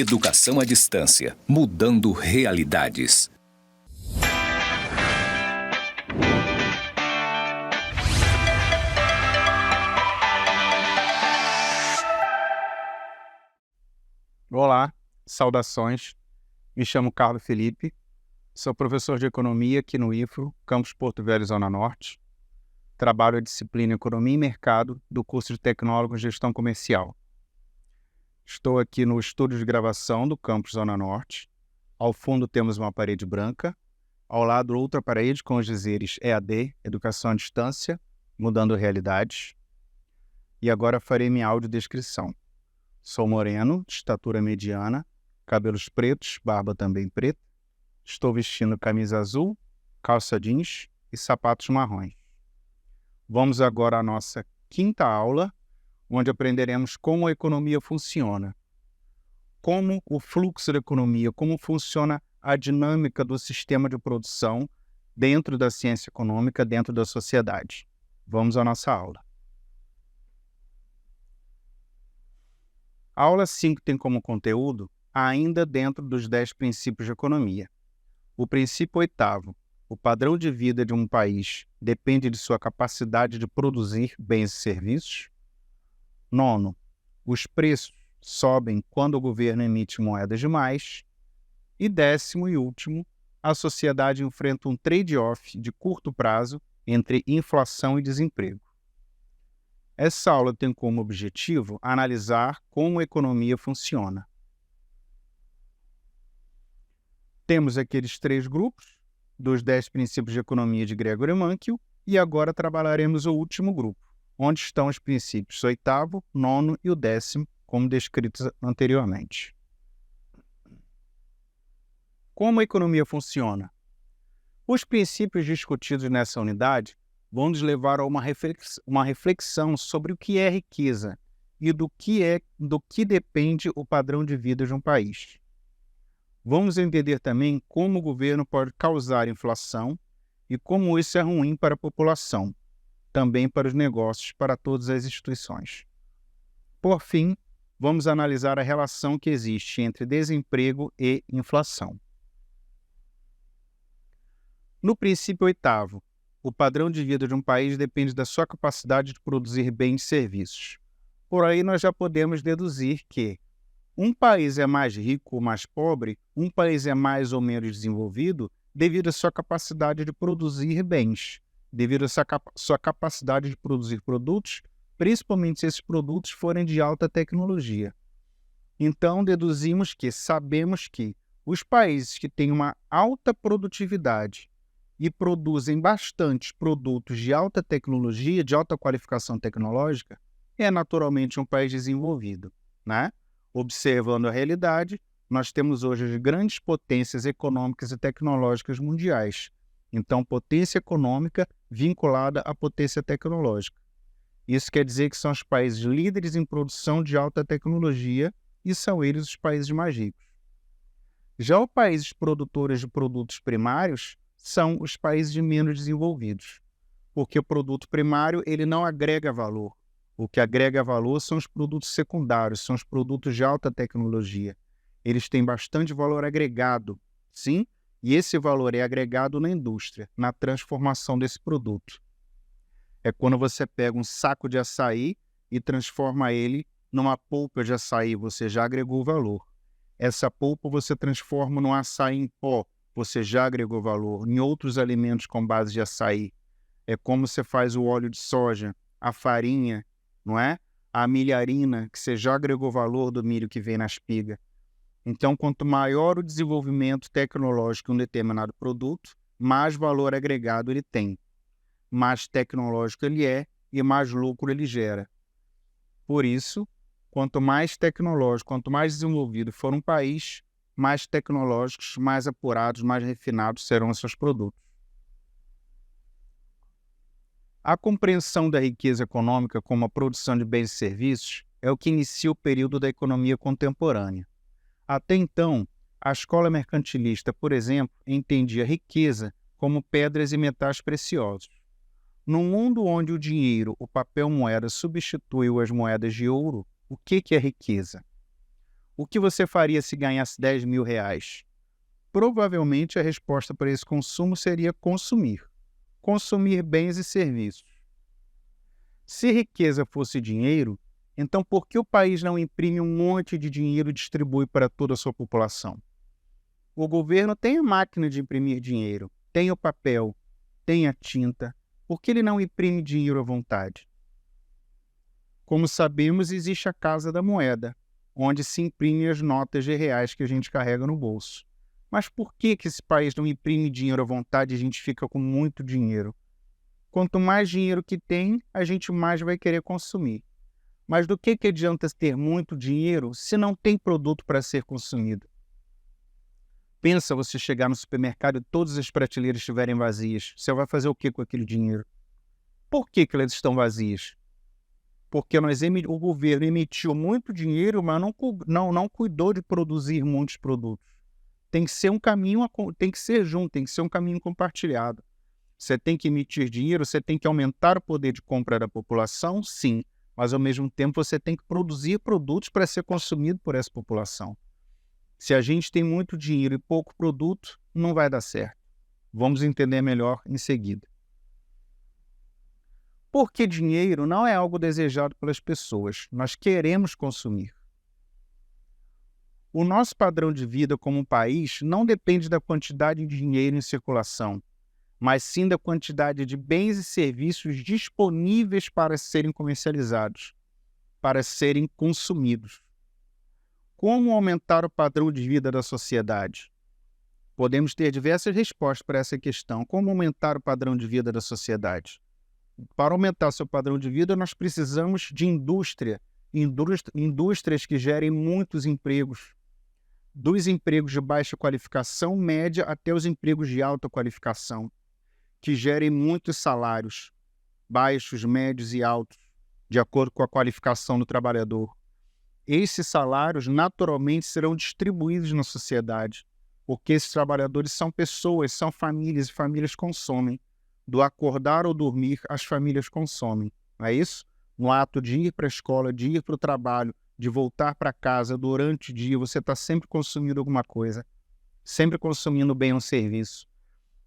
Educação à distância, mudando realidades. Olá, saudações. Me chamo Carlos Felipe, sou professor de Economia aqui no IFRO, Campus Porto Velho, Zona Norte. Trabalho a disciplina Economia e Mercado do curso de Tecnólogo em Gestão Comercial. Estou aqui no estúdio de gravação do Campus Zona Norte. Ao fundo temos uma parede branca, ao lado outra parede com os dizeres EAD, Educação à Distância, Mudando Realidades. E agora farei minha audiodescrição. Sou moreno, de estatura mediana, cabelos pretos, barba também preta. Estou vestindo camisa azul, calça jeans e sapatos marrons. Vamos agora à nossa quinta aula, onde aprenderemos como a economia funciona. Como o fluxo da economia, como funciona a dinâmica do sistema de produção dentro da ciência econômica, dentro da sociedade. Vamos à nossa aula. A aula 5 tem como conteúdo, ainda dentro dos 10 princípios de economia. O princípio 8º, o padrão de vida de um país depende de sua capacidade de produzir bens e serviços. 9º, os preços sobem quando o governo emite moedas demais. E 10º e último, a sociedade enfrenta um trade-off de curto prazo entre inflação e desemprego. Essa aula tem como objetivo analisar como a economia funciona. Temos aqueles 3 grupos, dos 10 princípios de economia de Gregory Mankiw, e agora trabalharemos o último grupo, onde estão os princípios 8º, 9º e o 10º, como descritos anteriormente. Como a economia funciona? Os princípios discutidos nessa unidade vão nos levar a uma reflexão sobre o que é riqueza e do que depende o padrão de vida de um país. Vamos entender também como o governo pode causar inflação e como isso é ruim para a população, também para os negócios, para todas as instituições. Por fim, vamos analisar a relação que existe entre desemprego e inflação. No princípio 8º, o padrão de vida de um país depende da sua capacidade de produzir bens e serviços. Por aí nós já podemos deduzir que um país é mais rico ou mais pobre, um país é mais ou menos desenvolvido devido à sua capacidade de produzir bens, devido à sua capacidade de produzir produtos, principalmente se esses produtos forem de alta tecnologia. Então, sabemos que os países que têm uma alta produtividade e produzem bastante produtos de alta tecnologia, de alta qualificação tecnológica, é naturalmente um país desenvolvido, né? Observando a realidade, nós temos hoje as grandes potências econômicas e tecnológicas mundiais. Então, potência econômica vinculada à potência tecnológica. Isso quer dizer que são os países líderes em produção de alta tecnologia e são eles os países mais ricos. Já os países produtores de produtos primários são os países menos desenvolvidos, porque o produto primário ele não agrega valor. O que agrega valor são os produtos secundários, são os produtos de alta tecnologia. Eles têm bastante valor agregado, sim, e esse valor é agregado na indústria, na transformação desse produto. É quando você pega um saco de açaí e transforma ele numa polpa de açaí, você já agregou valor. Essa polpa você transforma num açaí em pó, você já agregou valor. Em outros alimentos com base de açaí, é como você faz o óleo de soja, a farinha, não é? A milharina, que você já agregou valor do milho que vem na espiga. Então, quanto maior o desenvolvimento tecnológico em um determinado produto, mais valor agregado ele tem. Mais tecnológico ele é e mais lucro ele gera. Por isso, quanto mais tecnológico, quanto mais desenvolvido for um país, mais tecnológicos, mais apurados, mais refinados serão os seus produtos. A compreensão da riqueza econômica como a produção de bens e serviços é o que inicia o período da economia contemporânea. Até então, a escola mercantilista, por exemplo, entendia riqueza como pedras e metais preciosos. Num mundo onde o dinheiro, o papel moeda, substituiu as moedas de ouro, o que é riqueza? O que você faria se ganhasse 10 mil reais? Provavelmente a resposta para esse consumo seria consumir. Consumir bens e serviços. Se riqueza fosse dinheiro, então por que o país não imprime um monte de dinheiro e distribui para toda a sua população? O governo tem a máquina de imprimir dinheiro, tem o papel, tem a tinta. Por que ele não imprime dinheiro à vontade? Como sabemos, existe a Casa da Moeda, onde se imprimem as notas de reais que a gente carrega no bolso. Mas por que esse país não imprime dinheiro à vontade e a gente fica com muito dinheiro? Quanto mais dinheiro que tem, a gente mais vai querer consumir. Mas do que adianta ter muito dinheiro se não tem produto para ser consumido? Pensa você chegar no supermercado e todas as prateleiras estiverem vazias. Você vai fazer o que com aquele dinheiro? Por que elas estão vazias? Porque o governo emitiu muito dinheiro, mas não cuidou de produzir muitos produtos. Tem que ser um caminho, tem que ser junto, tem que ser um caminho compartilhado. Você tem que emitir dinheiro, você tem que aumentar o poder de compra da população, sim, mas ao mesmo tempo você tem que produzir produtos para ser consumido por essa população. Se a gente tem muito dinheiro e pouco produto, não vai dar certo. Vamos entender melhor em seguida. Porque dinheiro não é algo desejado pelas pessoas, nós queremos consumir. O nosso padrão de vida como país não depende da quantidade de dinheiro em circulação, mas sim da quantidade de bens e serviços disponíveis para serem comercializados, para serem consumidos. Como aumentar o padrão de vida da sociedade? Podemos ter diversas respostas para essa questão. Como aumentar o padrão de vida da sociedade? Para aumentar seu padrão de vida, nós precisamos de indústrias que gerem muitos empregos, dos empregos de baixa qualificação média até os empregos de alta qualificação, que gerem muitos salários, baixos, médios e altos, de acordo com a qualificação do trabalhador. Esses salários naturalmente serão distribuídos na sociedade, porque esses trabalhadores são pessoas, são famílias, e famílias consomem. Do acordar ou dormir, as famílias consomem, não é isso? No ato de ir para a escola, de ir para o trabalho, de voltar para casa durante o dia, você está sempre consumindo alguma coisa, sempre consumindo bem um serviço.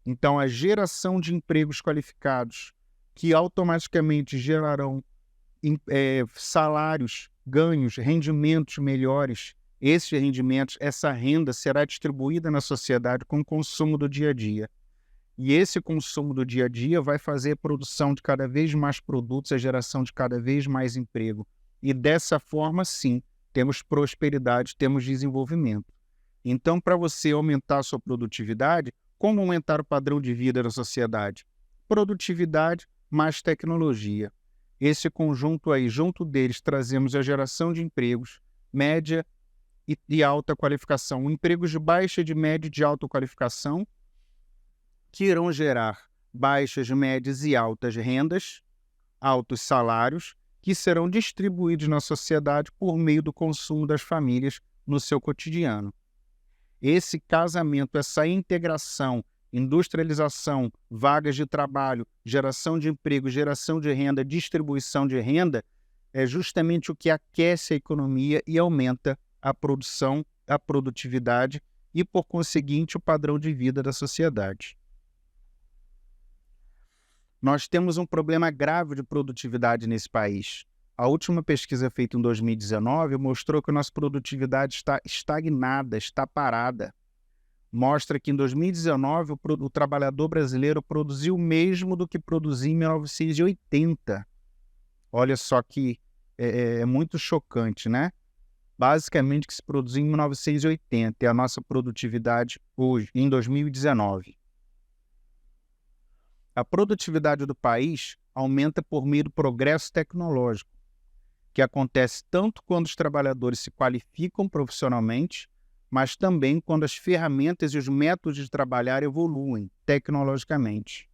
Então, a geração de empregos qualificados, que automaticamente gerarão salários, ganhos, rendimentos melhores, esses rendimentos, essa renda será distribuída na sociedade com o consumo do dia a dia. E esse consumo do dia a dia vai fazer a produção de cada vez mais produtos, a geração de cada vez mais emprego. E dessa forma, sim, temos prosperidade, temos desenvolvimento. Então, para você aumentar a sua produtividade, como aumentar o padrão de vida da sociedade? Produtividade mais tecnologia. Esse conjunto aí, junto deles, trazemos a geração de empregos, média e alta qualificação. Empregos de baixa, de média e de alta qualificação, que irão gerar baixas, médias e altas rendas, altos salários, que serão distribuídos na sociedade por meio do consumo das famílias no seu cotidiano. Esse casamento, essa integração, industrialização, vagas de trabalho, geração de emprego, geração de renda, distribuição de renda, é justamente o que aquece a economia e aumenta a produção, a produtividade e, por conseguinte, o padrão de vida da sociedade. Nós temos um problema grave de produtividade nesse país. A última pesquisa feita em 2019 mostrou que a nossa produtividade está estagnada, está parada. Mostra que em 2019 o trabalhador brasileiro produziu o mesmo do que produzia em 1980. Olha só que é muito chocante, né? Basicamente, que se produziu em 1980 é a nossa produtividade hoje, em 2019. A produtividade do país aumenta por meio do progresso tecnológico, que acontece tanto quando os trabalhadores se qualificam profissionalmente, mas também quando as ferramentas e os métodos de trabalhar evoluem tecnologicamente,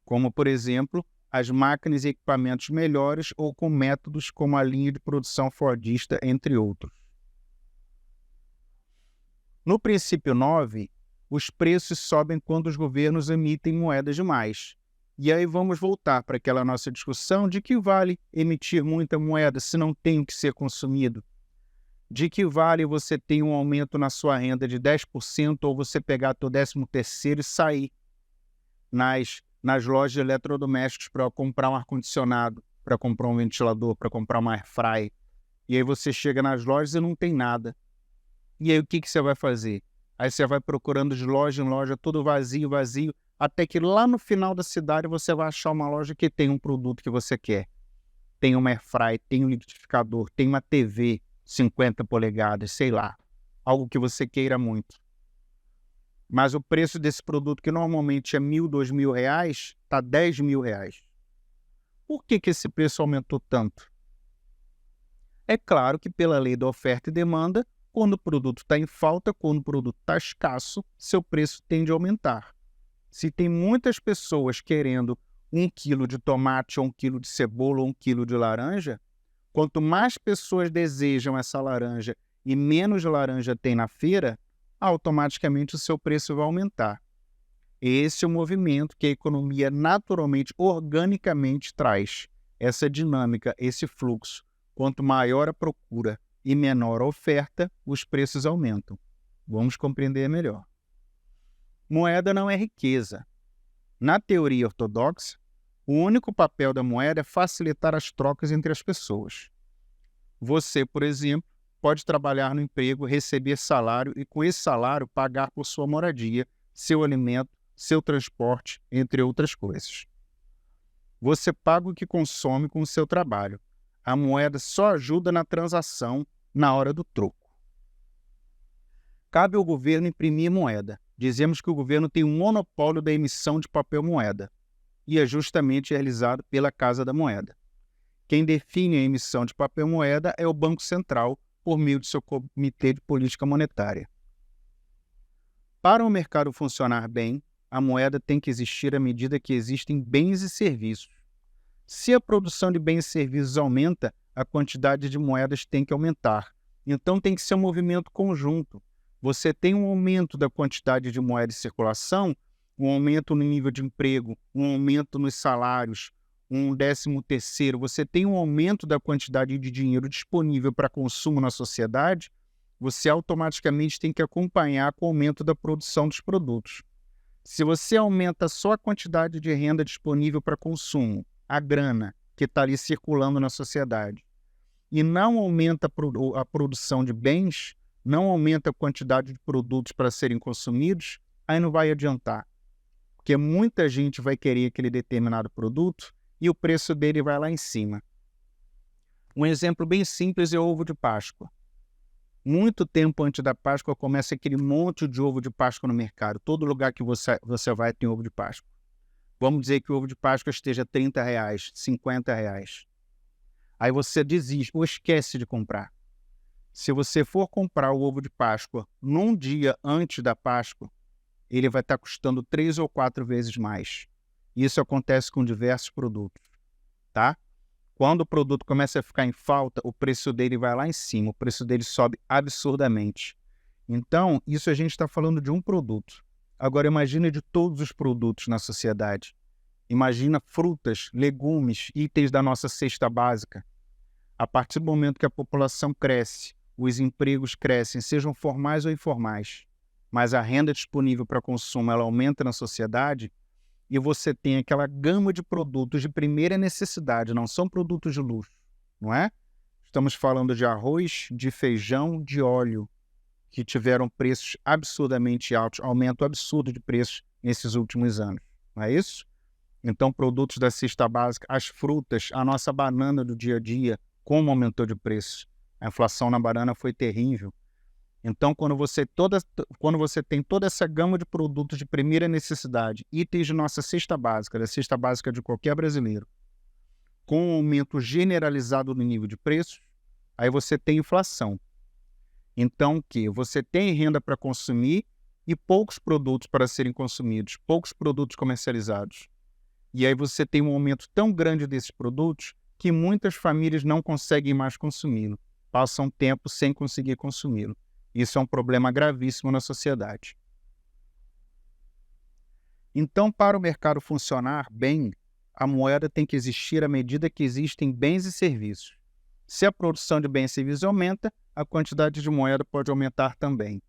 como, por exemplo, as máquinas e equipamentos melhores ou com métodos como a linha de produção fordista, entre outros. No princípio 9, os preços sobem quando os governos emitem moedas demais. E aí vamos voltar para aquela nossa discussão de que vale emitir muita moeda se não tem o que ser consumido. De que vale você ter um aumento na sua renda de 10% ou você pegar teu 13º e sair nas lojas de eletrodomésticos para comprar um ar-condicionado, para comprar um ventilador, para comprar uma airfryer. E aí você chega nas lojas e não tem nada. E aí o que você vai fazer? Aí você vai procurando de loja em loja, tudo vazio, até que lá no final da cidade você vai achar uma loja que tem um produto que você quer. Tem uma airfryer, tem um liquidificador, tem uma TV 50 polegadas, sei lá, algo que você queira muito. Mas o preço desse produto, que normalmente é R$1.000, R$2.000, está R$10.000. Por que esse preço aumentou tanto? É claro que pela lei da oferta e demanda, quando o produto está em falta, quando o produto está escasso, seu preço tende a aumentar. Se tem muitas pessoas querendo 1 quilo de tomate, ou 1 quilo de cebola, ou 1 quilo de laranja, quanto mais pessoas desejam essa laranja e menos laranja tem na feira, automaticamente o seu preço vai aumentar. Esse é o movimento que a economia naturalmente, organicamente traz. Essa dinâmica, esse fluxo. Quanto maior a procura e menor a oferta, os preços aumentam. Vamos compreender melhor. Moeda não é riqueza. Na teoria ortodoxa, o único papel da moeda é facilitar as trocas entre as pessoas. Você, por exemplo, pode trabalhar no emprego, receber salário e, com esse salário, pagar por sua moradia, seu alimento, seu transporte, entre outras coisas. Você paga o que consome com o seu trabalho. A moeda só ajuda na transação, na hora do troco. Cabe ao governo imprimir moeda. Dizemos que o governo tem um monopólio da emissão de papel moeda, e é justamente realizado pela Casa da Moeda. Quem define a emissão de papel moeda é o Banco Central, por meio de seu Comitê de Política Monetária. Para o mercado funcionar bem, a moeda tem que existir à medida que existem bens e serviços. Se a produção de bens e serviços aumenta, a quantidade de moedas tem que aumentar. Então tem que ser um movimento conjunto. Você tem um aumento da quantidade de moeda em circulação, um aumento no nível de emprego, um aumento nos salários, um 13º, você tem um aumento da quantidade de dinheiro disponível para consumo na sociedade, você automaticamente tem que acompanhar com o aumento da produção dos produtos. Se você aumenta só a quantidade de renda disponível para consumo, a grana que está ali circulando na sociedade, e não aumenta a produção de bens, não aumenta a quantidade de produtos para serem consumidos, aí não vai adiantar. Porque muita gente vai querer aquele determinado produto e o preço dele vai lá em cima. Um exemplo bem simples é o ovo de Páscoa. Muito tempo antes da Páscoa começa aquele monte de ovo de Páscoa no mercado. Todo lugar que você vai tem ovo de Páscoa. Vamos dizer que o ovo de Páscoa esteja R$30, R$50. Aí você desiste ou esquece de comprar. Se você for comprar o ovo de Páscoa num dia antes da Páscoa, ele vai estar custando 3 ou 4 vezes mais. Isso acontece com diversos produtos, tá? Quando o produto começa a ficar em falta, o preço dele vai lá em cima, o preço dele sobe absurdamente. Então, isso a gente está falando de um produto. Agora, imagina de todos os produtos na sociedade. Imagina frutas, legumes, itens da nossa cesta básica. A partir do momento que a população cresce, os empregos crescem, sejam formais ou informais, mas a renda disponível para consumo ela aumenta na sociedade, e você tem aquela gama de produtos de primeira necessidade, não são produtos de luxo, não é? Estamos falando de arroz, de feijão, de óleo, que tiveram preços absurdamente altos, aumento absurdo de preços nesses últimos anos, não é isso? Então, produtos da cesta básica, as frutas, a nossa banana do dia a dia, como aumentou de preço. A inflação na banana foi terrível. Então, quando você tem toda essa gama de produtos de primeira necessidade, itens de nossa cesta básica, da cesta básica de qualquer brasileiro, com um aumento generalizado no nível de preços, aí você tem inflação. Então, o que? Você tem renda para consumir e poucos produtos para serem consumidos, poucos produtos comercializados. E aí você tem um aumento tão grande desses produtos que muitas famílias não conseguem mais consumi-lo, passam tempo sem conseguir consumi-lo. Isso é um problema gravíssimo na sociedade. Então, para o mercado funcionar bem, a moeda tem que existir à medida que existem bens e serviços. Se a produção de bens e serviços aumenta, a quantidade de moeda pode aumentar também.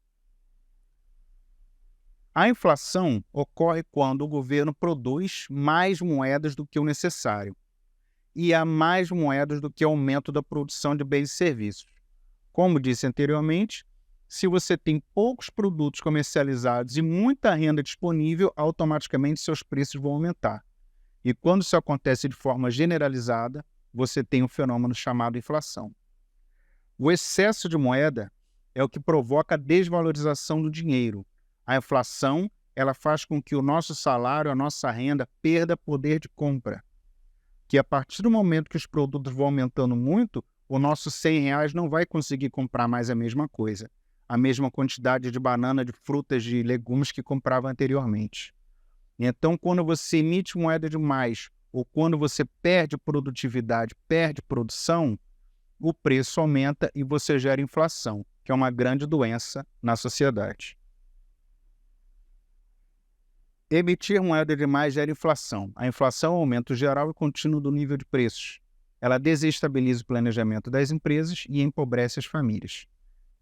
A inflação ocorre quando o governo produz mais moedas do que o necessário e há mais moedas do que o aumento da produção de bens e serviços. Como disse anteriormente, se você tem poucos produtos comercializados e muita renda disponível, automaticamente seus preços vão aumentar. E quando isso acontece de forma generalizada, você tem um fenômeno chamado inflação. O excesso de moeda é o que provoca a desvalorização do dinheiro. A inflação, ela faz com que o nosso salário, a nossa renda, perda poder de compra. Que a partir do momento que os produtos vão aumentando muito, o nosso R$100 não vai conseguir comprar mais a mesma coisa, a mesma quantidade de banana, de frutas, de legumes que comprava anteriormente. Então, quando você emite moeda demais ou quando você perde produtividade, perde produção, o preço aumenta e você gera inflação, que é uma grande doença na sociedade. Emitir moeda demais gera inflação. A inflação é um aumento geral e contínuo do nível de preços. Ela desestabiliza o planejamento das empresas e empobrece as famílias.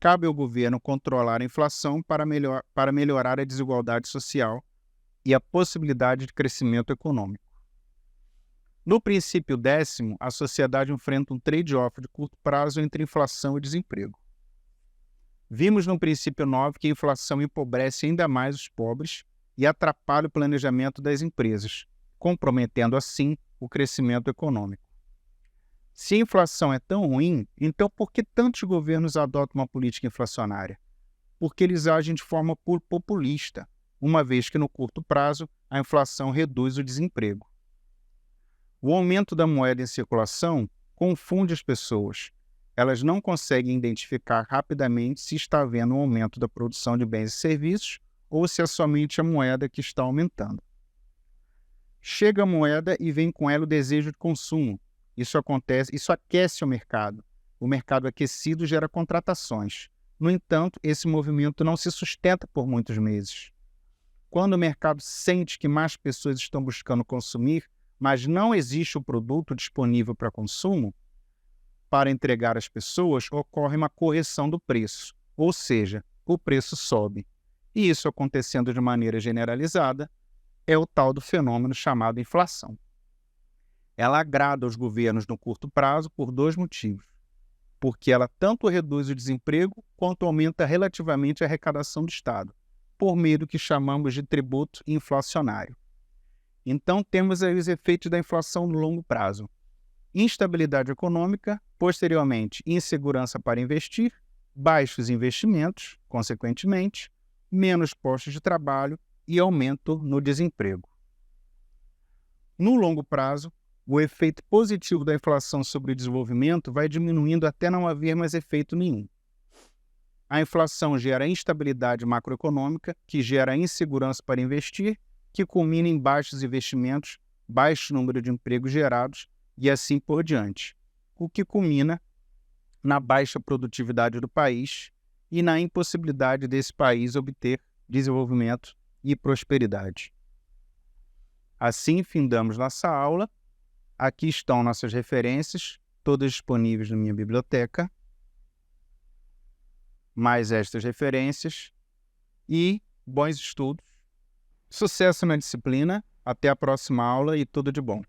Cabe ao governo controlar a inflação para melhorar a desigualdade social e a possibilidade de crescimento econômico. No princípio 10º, a sociedade enfrenta um trade-off de curto prazo entre inflação e desemprego. Vimos no princípio 9 que a inflação empobrece ainda mais os pobres e atrapalha o planejamento das empresas, comprometendo assim o crescimento econômico. Se a inflação é tão ruim, então por que tantos governos adotam uma política inflacionária? Porque eles agem de forma populista, uma vez que no curto prazo a inflação reduz o desemprego. O aumento da moeda em circulação confunde as pessoas. Elas não conseguem identificar rapidamente se está havendo um aumento da produção de bens e serviços ou se é somente a moeda que está aumentando. Chega a moeda e vem com ela o desejo de consumo. Isso aquece o mercado. O mercado aquecido gera contratações. No entanto, esse movimento não se sustenta por muitos meses. Quando o mercado sente que mais pessoas estão buscando consumir, mas não existe o produto disponível para consumo, para entregar às pessoas, ocorre uma correção do preço, ou seja, o preço sobe. E isso acontecendo de maneira generalizada é o tal do fenômeno chamado inflação. Ela agrada aos governos no curto prazo por dois motivos. Porque ela tanto reduz o desemprego quanto aumenta relativamente a arrecadação do Estado, por meio do que chamamos de tributo inflacionário. Então temos aí os efeitos da inflação no longo prazo. Instabilidade econômica, posteriormente insegurança para investir, baixos investimentos, consequentemente, menos postos de trabalho e aumento no desemprego. No longo prazo, o efeito positivo da inflação sobre o desenvolvimento vai diminuindo até não haver mais efeito nenhum. A inflação gera instabilidade macroeconômica, que gera insegurança para investir, que culmina em baixos investimentos, baixo número de empregos gerados e assim por diante, o que culmina na baixa produtividade do país e na impossibilidade desse país obter desenvolvimento e prosperidade. Assim, findamos nossa aula. Aqui estão nossas referências, todas disponíveis na minha biblioteca. Mais estas referências e bons estudos. Sucesso na disciplina. Até a próxima aula e tudo de bom.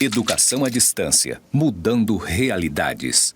Educação à distância, mudando realidades.